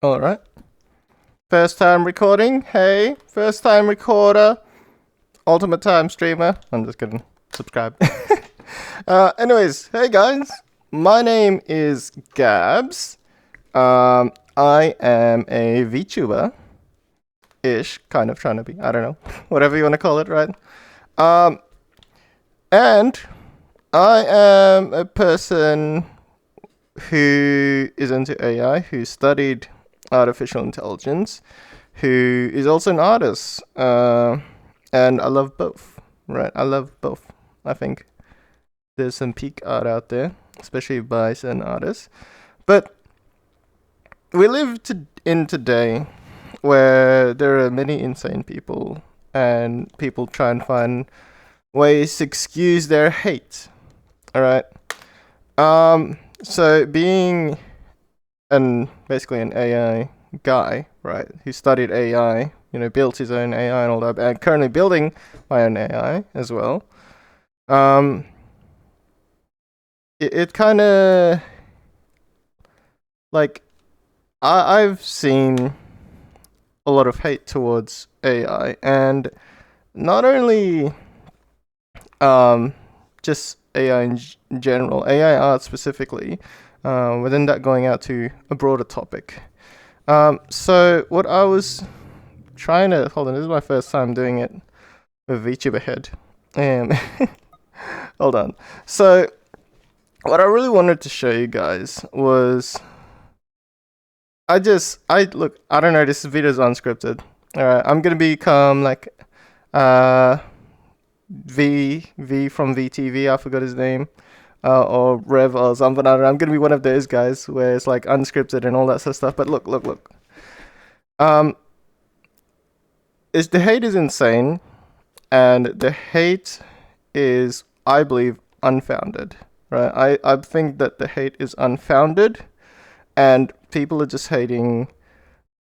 All right. First time recording. Hey, first time recorder. Ultimate time streamer. I'm just kidding. Subscribe. Anyways, hey guys. My name is Gabs. I am a VTuber ish, kind of trying to be. I don't know. Whatever you want to call it, right? Um, and I am a person who is into AI, who studied artificial intelligence, who is also an artist. And I love both, right? I love both. I think there's some peak art out there, especially by certain artists. But we live in today where there are many insane people and people try and find ways to excuse their hate. All right. So being basically an AI guy, right, who studied AI, built his own AI and all that, and currently building my own AI as well. It kind of like I've seen a lot of hate towards AI, and not only just AI in general, AI art specifically. Within that, going out to a broader topic. So what I was trying to hold on. This is my first time doing it with VTuber head. Hold on. So what I really wanted to show you guys was I look. I don't know. This video is unscripted. All right. I'm gonna become like V from VTV. I forgot his name. Or Rev or something. I don't know. I'm gonna be one of those guys where it's like unscripted and all that sort of stuff. But look. Is the hate is insane, and the hate is, I believe, unfounded. Right? I think that the hate is unfounded, and people are just hating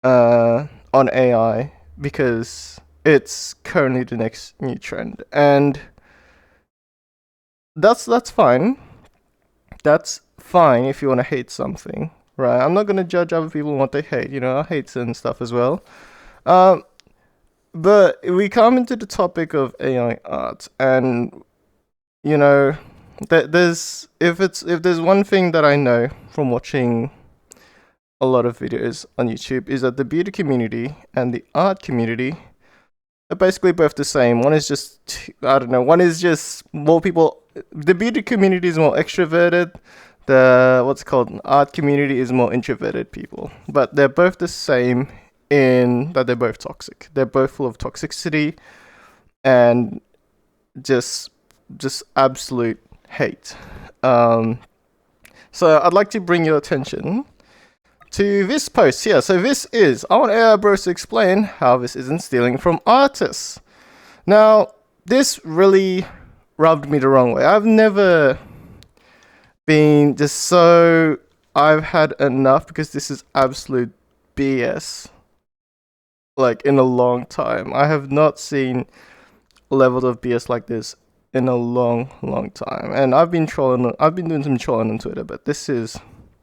on AI because it's currently the next new trend, and that's fine. That's fine if you want to hate something, right? I'm not gonna judge other people what they hate. I hate certain stuff as well. But we come into the topic of AI art, and there's if there's one thing that I know from watching a lot of videos on YouTube is that the beauty community and the art community are basically both the same. One is just I don't know. One is just more people. The beauty community is more extroverted. The what's called art community is more introverted people, but they're both the same in that they're both toxic. They're both full of toxicity and just absolute hate. So I'd like to bring your attention to this post here. So this is, I want AI Bros to explain how this isn't stealing from artists. Now, this really rubbed me the wrong way. I've never been just so, I've had enough because this is absolute BS. Like in a long time. I have not seen levels of BS like this in a long time. And I've been doing some trolling on Twitter, but this is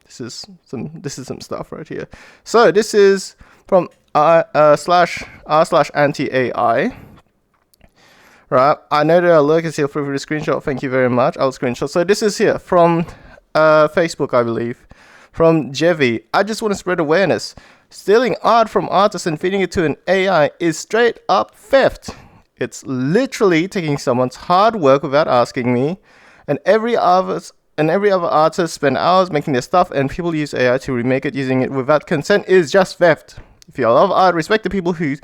some stuff right here. So this is from r/anti-AI. Right. I know there are lurkers here. Feel free to screenshot. Thank you very much. I'll screenshot. So this is here from Facebook, I believe. From Jevi. I just want to spread awareness. Stealing art from artists and feeding it to an AI is straight up theft. It's literally taking someone's hard work without asking me, and every other artist spend hours making their stuff, and people use AI to remake it using it without consent is just theft. If you love art, respect the people who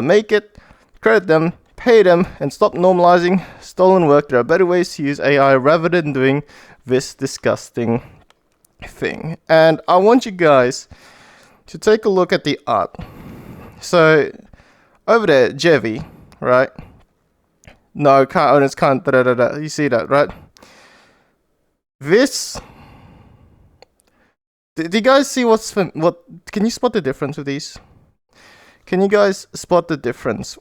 make it, credit them, pay them, and stop normalizing stolen work. There are better ways to use AI rather than doing this disgusting thing. And I want you guys to take a look at the art. So over there, Jevi, right? No, can't owners can't. You see that, right? This. Do you guys see what? Can you spot the difference with these? Can you guys spot the difference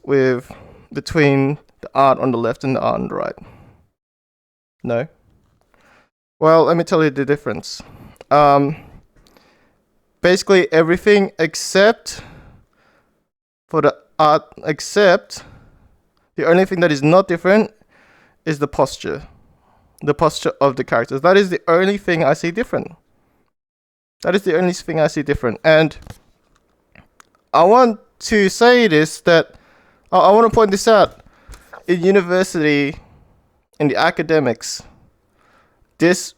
between the art on the left and the art on the right? No. Well, let me tell you the difference. basically everything except for the art, except the only thing that is not different is the posture of the characters. That is the only thing I see different. That is the only thing I see different. And I want to say this, that I want to point this out. In university, in the academics, this,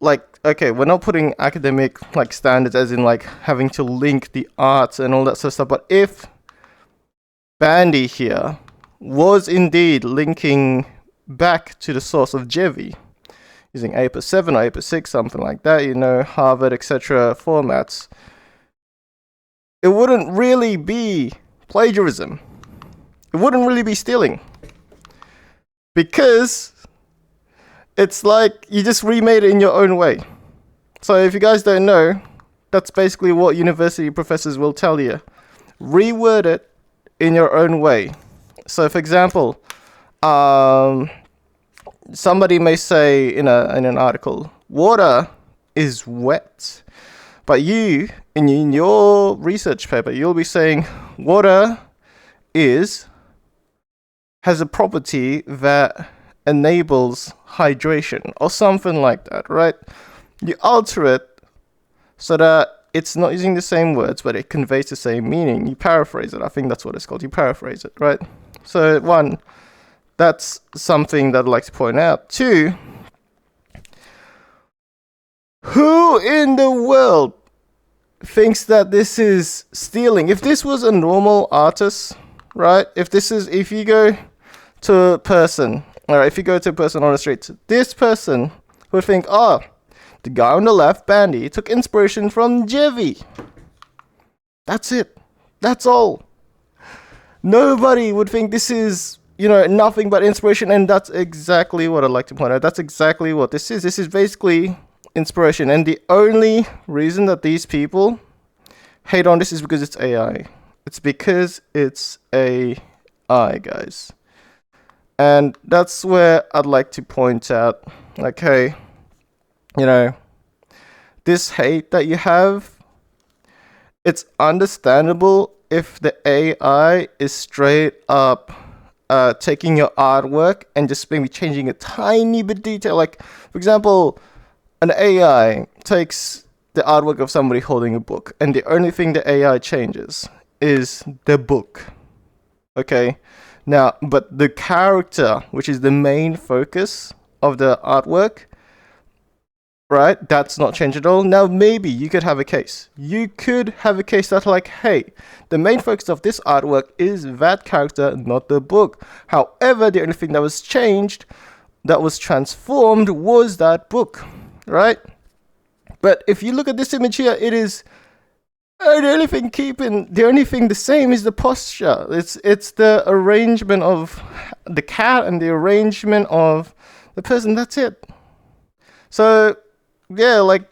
like, okay, we're not putting academic like standards as in like having to link the arts and all that sort of stuff, but if Bandy here was indeed linking back to the source of Jevi, using APA7 or APA6, something like that, you know, Harvard, etc. formats, it wouldn't really be plagiarism. It wouldn't really be stealing. Because it's like you just remade it in your own way. So if you guys don't know, that's basically what university professors will tell you. Reword it in your own way. So for example, somebody may say in an article, water is wet. But you, in your research paper, you'll be saying water has a property that enables hydration or something like that, right? You alter it so that it's not using the same words, but it conveys the same meaning. You paraphrase it. I think that's what it's called. You paraphrase it, right? So one, that's something that I'd like to point out. Two, who in the world thinks that this is stealing? If this was a normal artist, right? If you go to a person, all right, if you go to a person on the street, this person would think, oh, the guy on the left, Bandy, took inspiration from Jevi. That's it. That's all. Nobody would think this is, nothing but inspiration, and that's exactly what I'd like to point out. That's exactly what this is. This is basically inspiration, and the only reason that these people hate on this is because it's AI. It's because it's AI, guys. And that's where I'd like to point out, like, hey, this hate that you have, it's understandable if the AI is straight up taking your artwork and just maybe changing a tiny bit detail. Like, for example, an AI takes the artwork of somebody holding a book, and the only thing the AI changes is the book. Okay? Now, but the character, which is the main focus of the artwork, right? That's not changed at all. Now, maybe you could have a case. You could have a case that's like, hey, the main focus of this artwork is that character, not the book. However, the only thing that was changed, that was transformed, was that book, right? But if you look at this image here, it is the only thing the same is the posture. It's the arrangement of the cat and the arrangement of the person. That's it. So yeah, like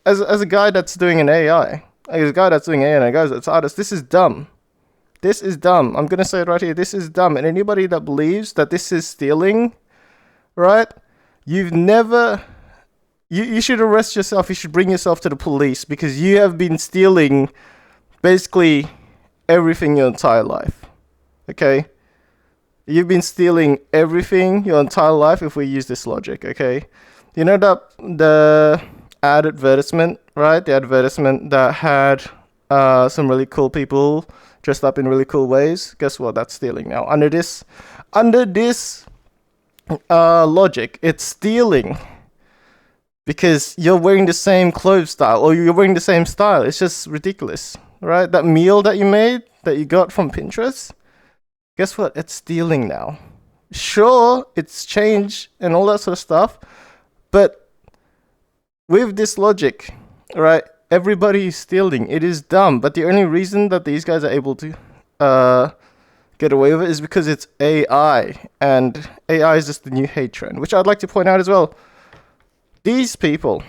as a guy that's doing an AI, as a guy that's doing AI and a guy that's artist, this is dumb. This is dumb. I'm gonna say it right here. This is dumb. And anybody that believes that this is stealing, right? You should arrest yourself. You should bring yourself to the police, because you have been stealing basically everything your entire life. Okay? You've been stealing everything your entire life if we use this logic, okay? You know that the ad advertisement, right? The advertisement that had some really cool people dressed up in really cool ways. Guess what? That's stealing now. Under this logic, it's stealing. Because you're wearing the same clothes style, or you're wearing the same style. It's just ridiculous, right? That meal that you made, that you got from Pinterest, guess what? It's stealing now. Sure, it's changed and all that sort of stuff, but with this logic, right, everybody is stealing. It is dumb, but the only reason that these guys are able to get away with it is because it's AI, and AI is just the new hate trend, which I'd like to point out as well. These people,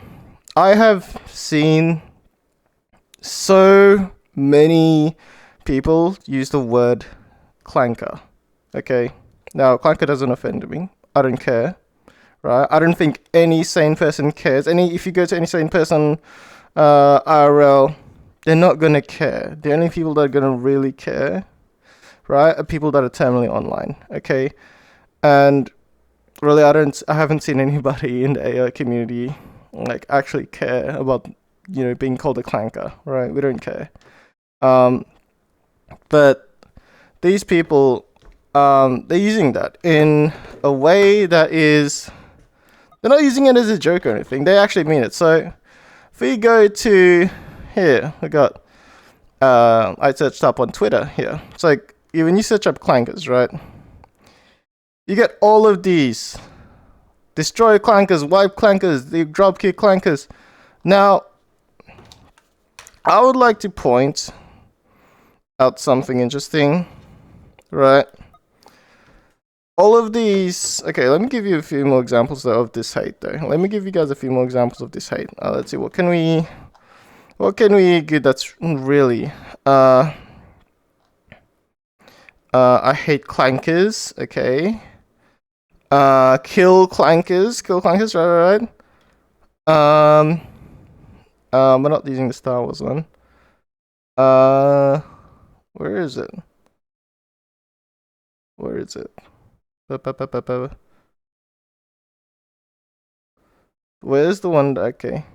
I have seen so many people use the word clanker. Okay, now clanker doesn't offend me. I don't care, right? I don't think any sane person cares. If you go to any sane person IRL, they're not gonna care. The only people that are gonna really care, right, are people that are terminally online. Okay, and really, I haven't seen anybody in the AI community like actually care about being called a clanker, right? We don't care. But these people, they're using that in a way that is, they're not using it as a joke or anything. They actually mean it. So if we go to here, we got, I searched up on Twitter here. It's like, when you search up clankers, right? You get all of these. Destroy clankers, wipe clankers, the dropkick clankers. Now, I would like to point out something interesting, right? All of these. Okay, let me give you a few more examples though of this hate though. Let me give you guys a few more examples of this hate. Let's see, what can we get that's really I hate clankers, okay. Kill clankers, right. We're not using the Star Wars one. Where is it? Where's the one? Okay.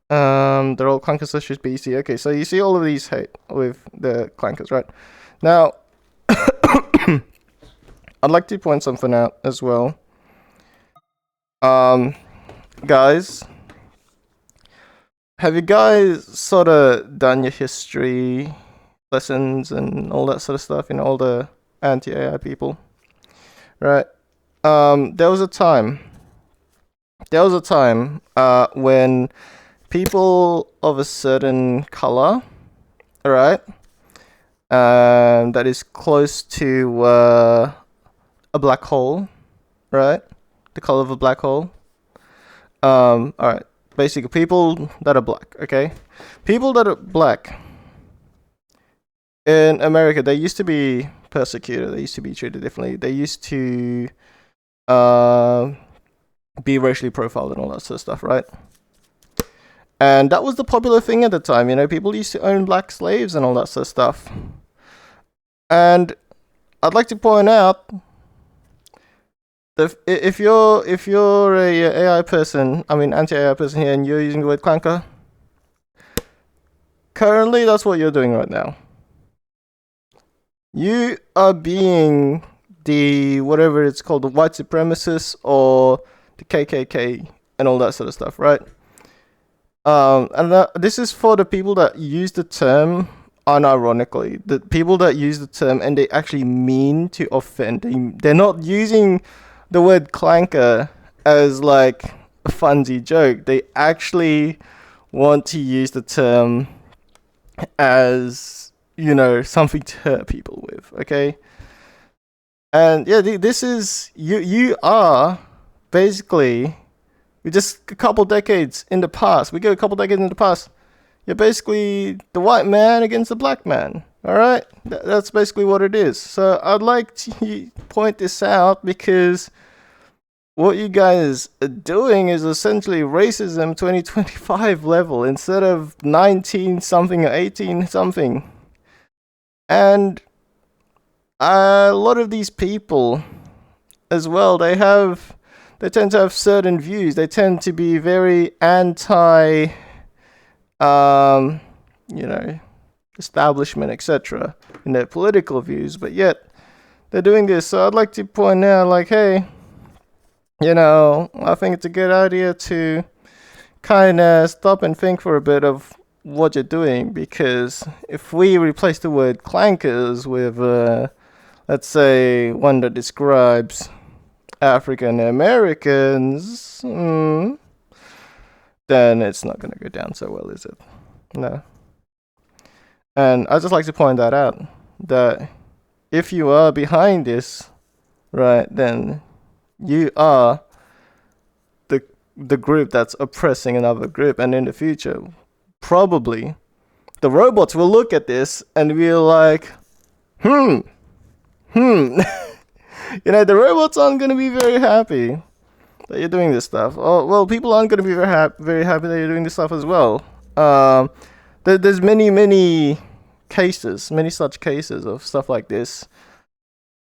They're all clankers such as BC. Okay, so you see all of these hate with the clankers, right? Now, I'd like to point something out as well. Guys, have you guys sort of done your history lessons and all that sort of stuff? All the anti-AI people, right? There was a time when people of a certain color, right, that is close to a black hole, right? The color of a black hole. All right. Basically, people that are black. Okay, people that are black in America, they used to be persecuted. They used to be treated differently. They used to be racially profiled and all that sort of stuff, right? And that was the popular thing at the time. People used to own black slaves and all that sort of stuff. And I'd like to point out that if you're a AI person, anti-AI person here, and you're using the word clanker, currently that's what you're doing right now. You are being the whatever it's called, the white supremacists or the KKK and all that sort of stuff, right? And this is for the people that use the term unironically, the people that use the term and they actually mean to offend. They're not using the word clanker as like a funsy joke. They actually want to use the term as, something to hurt people with, okay? And yeah, this is, you are basically, we just a couple decades in the past, you're basically the white man against the black man, alright? That's basically what it is. So I'd like to point this out because what you guys are doing is essentially racism 2025 level instead of 19 something or 18 something. And a lot of these people as well, they tend to have certain views. They tend to be very anti establishment, etc. in their political views, but yet they're doing this. So I'd like to point out, like, hey, I think it's a good idea to kind of stop and think for a bit of what you're doing, because if we replace the word clankers with, let's say, one that describes African Americans, then it's not going to go down so well, is it? No. And I'd just like to point that out, that if you are behind this, right, then you are the group that's oppressing another group, and in the future, probably, the robots will look at this and be like, the robots aren't going to be very happy that you're doing this stuff. Oh, well, people aren't going to be very happy that you're doing this stuff as well. There's many cases, many such cases of stuff like this.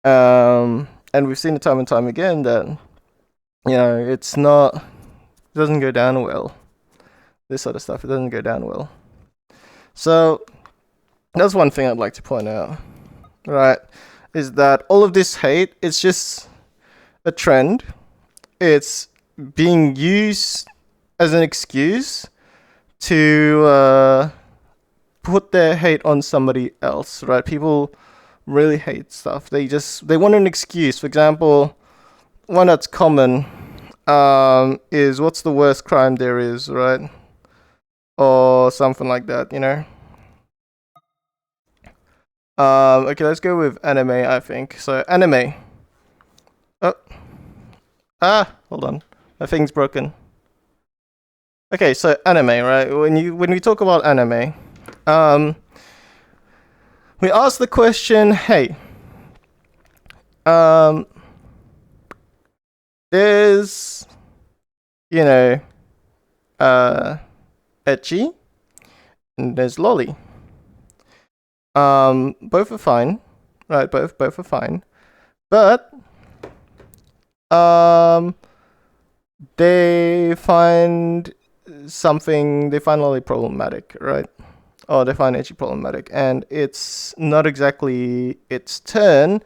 And we've seen it time and time again that, it doesn't go down well. This sort of stuff, it doesn't go down well. So that's one thing I'd like to point out, right? Is that all of this hate, it's just a trend. It's being used as an excuse to put their hate on somebody else, right? People really hate stuff. They want an excuse. For example, one that's common is, what's the worst crime there is, right? Or something like that, Okay, let's go with anime, I think. So, anime. Hold on. My thing's broken. Okay, so anime, right? When we talk about anime, we ask the question, hey, there's, ecchi, and there's lolly. Both are fine, right? Both are fine, but they find lolly problematic, right? Or they find ecchi problematic, and it's not exactly its turn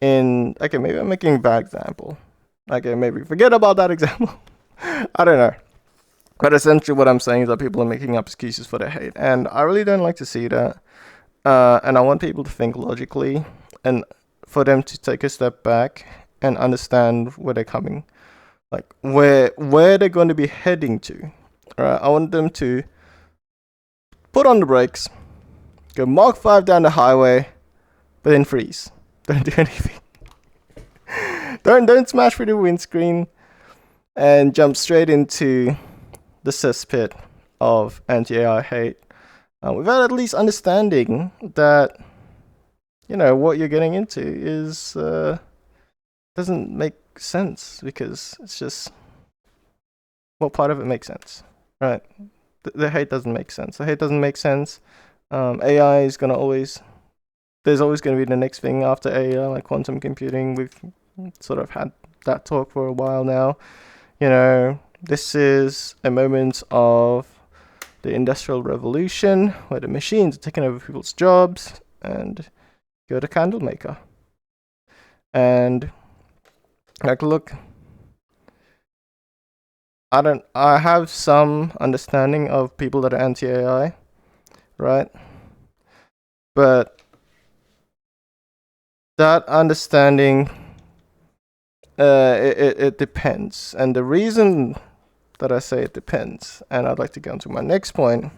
in. Okay, maybe I'm making a bad example. Okay, maybe forget about that example. I don't know. But essentially what I'm saying is that people are making up excuses for their hate. And I really don't like to see that. And I want people to think logically and for them to take a step back and understand where they're coming. Like where they're going to be heading to. Right? I want them to put on the brakes, go Mach 5 down the highway, but then freeze. Don't do anything. Don't smash through the windscreen and jump straight into the cesspit of anti-AI hate without at least understanding that what you're getting into is doesn't make sense, because it's just, what part of it makes sense, right? The hate doesn't make sense. The hate doesn't make sense. AI is there's always going to be the next thing after AI, like quantum computing. We've sort of had that talk for a while now. This is a moment of the Industrial Revolution where the machines are taking over people's jobs, and you're the candle maker. And look, I have some understanding of people that are anti-AI, right? But that understanding, it depends. And the reason that I say it depends, and I'd like to go on to my next point,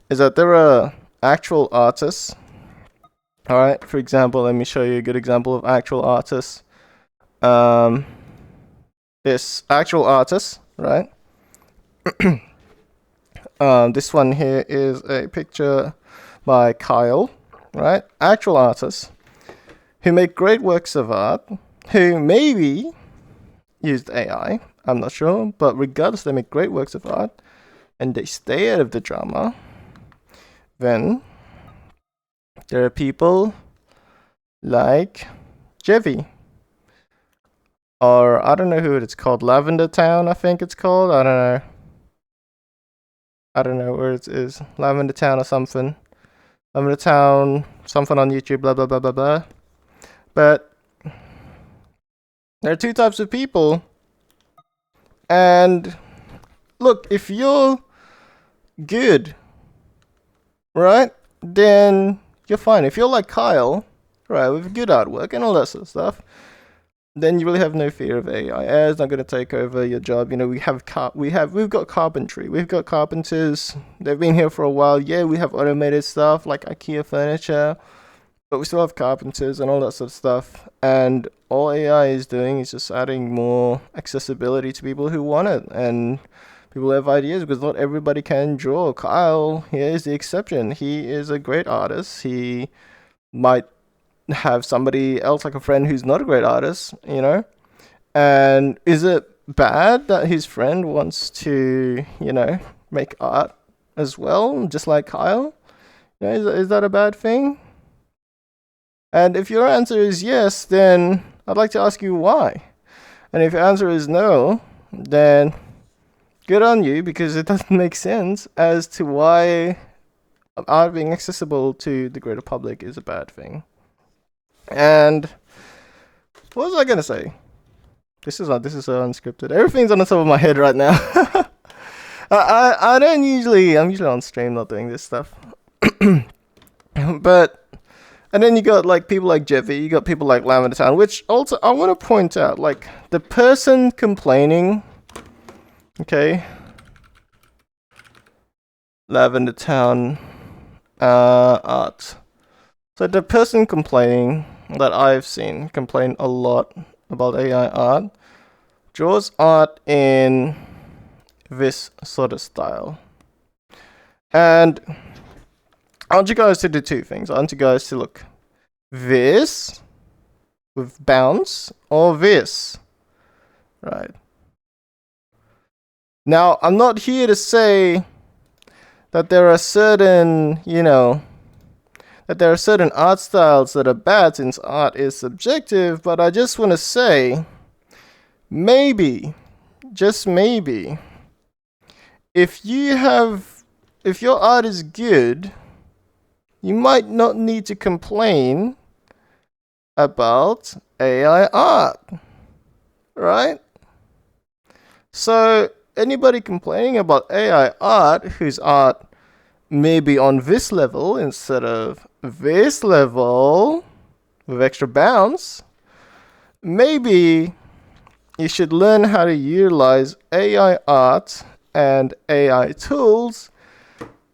is that there are actual artists. All right, for example, let me show you a good example of actual artists. This actual artist, right? This one here is a picture by Kyle, right? Actual artists who make great works of art, who maybe used AI, I'm not sure, but regardless, they make great works of art and they stay out of the drama. Then there are people like Jevi, or I don't know who it's called, Lavender Town, I think it's called. I don't know where it is. Lavender Town or something. Lavender Town, something on YouTube, blah blah blah blah blah. But there are two types of people. And look, if you're good, right, then you're fine. If you're like Kyle, right, with good artwork and all that sort of stuff, then you really have no fear of AI. AI is not going to take over your job. We've got carpentry. We've got carpenters. They've been here for a while. Yeah, we have automated stuff like IKEA furniture, but we still have carpenters and all that sort of stuff. And all AI is doing is just adding more accessibility to people who want it, and people have ideas, because not everybody can draw. Kyle here is the exception. He is a great artist. He might have somebody else, like a friend, who's not a great artist, And is it bad that his friend wants to, make art as well, just like Kyle? You know, is that a bad thing? And if your answer is yes, then I'd like to ask you why. And if your answer is no, then good on you, because it doesn't make sense as to why art being accessible to the greater public is a bad thing. And what was I gonna say? This is unscripted. Everything's on the top of my head right now. I don't usually. I'm usually on stream, not doing this stuff. But and then you got like people like Jeffy. You got people like Lavender Town, which also I want to point out, like the person complaining. Okay. Lavender Town art. So the person complaining that I've seen complain a lot about AI art draws art in this sort of style. And I want you guys to do two things. I want you guys to look this with bounce or this. Right. Now, I'm not here to say that there are certain, that there are certain art styles that are bad, since art is subjective, but I just want to say, maybe, just maybe, if your art is good, you might not need to complain about AI art, right? So anybody complaining about AI art whose art may be on this level instead of this level with extra bounce, maybe you should learn how to utilize AI art and AI tools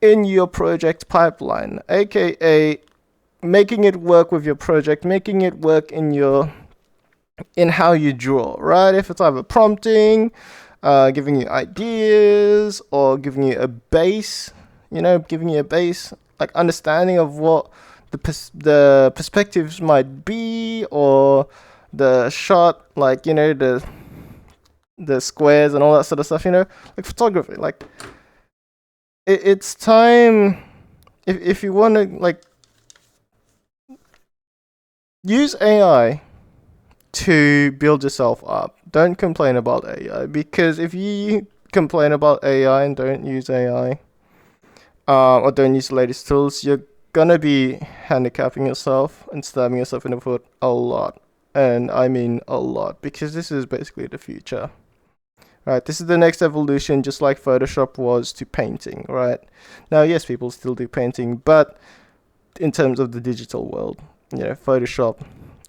in your project pipeline, aka making it work with your project, making it work in how you draw, right? If it's either prompting, giving you ideas, or giving you a base, like understanding of what the perspectives might be, or the shot, like, the squares and all that sort of stuff, like photography. Like, it's time, if you want to, like, use AI to build yourself up. Don't complain about AI, because if you complain about AI and don't use AI, or don't use the latest tools, you're gonna be handicapping yourself and stabbing yourself in the foot a lot. And I mean a lot, because this is basically the future. Right, this is the next evolution, just like Photoshop was to painting, right? Now, yes, people still do painting, but in terms of the digital world, Photoshop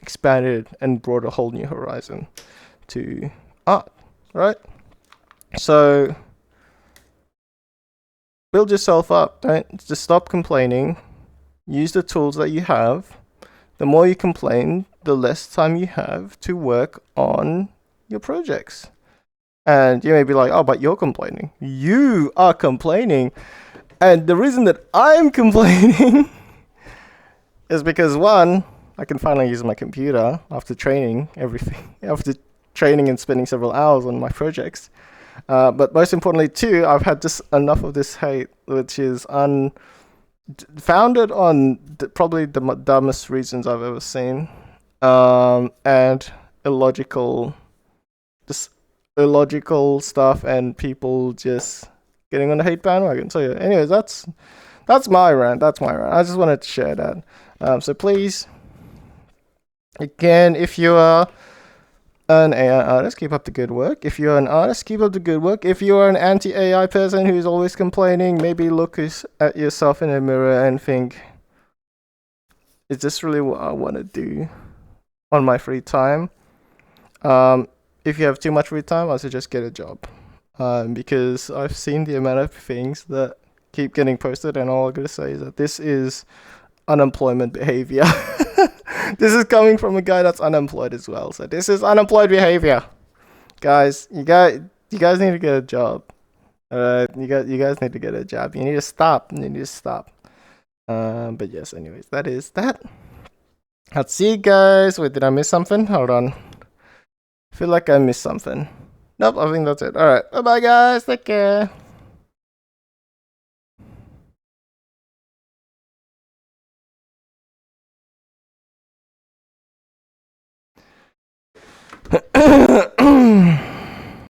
expanded and brought a whole new horizon to art, right? So build yourself up. Don't just stop complaining. Use the tools that you have. The more you complain, the less time you have to work on your projects. And you may be like, oh, but you're complaining. You are complaining. And the reason that I'm complaining is because, one, I can finally use my computer after training after training and spending several hours on my projects. But most importantly, two, I've had just enough of this hate, which is founded on probably the dumbest reasons I've ever seen, and illogical stuff, and people just getting on the hate bandwagon. So yeah, anyways, that's my rant. I just wanted to share that. So please, again, if you are an AI artist, keep up the good work. If you're an artist, keep up the good work. If you are an anti-AI person who's always complaining, maybe look at yourself in the mirror and think, is this really what I want to do on my free time? If you have too much free time, I suggest get a job. Because I've seen the amount of things that keep getting posted, and all I'm going to say is that this is unemployment behavior. This is coming from a guy that's unemployed as well. So this is unemployed behavior. Guys, you guys need to get a job. You guys need to get a job. You need to stop. But yes, anyways, that is that. I'll see you guys. Wait, did I miss something? Hold on. I feel like I missed something. Nope, I think that's it. Alright, bye-bye guys. Take care.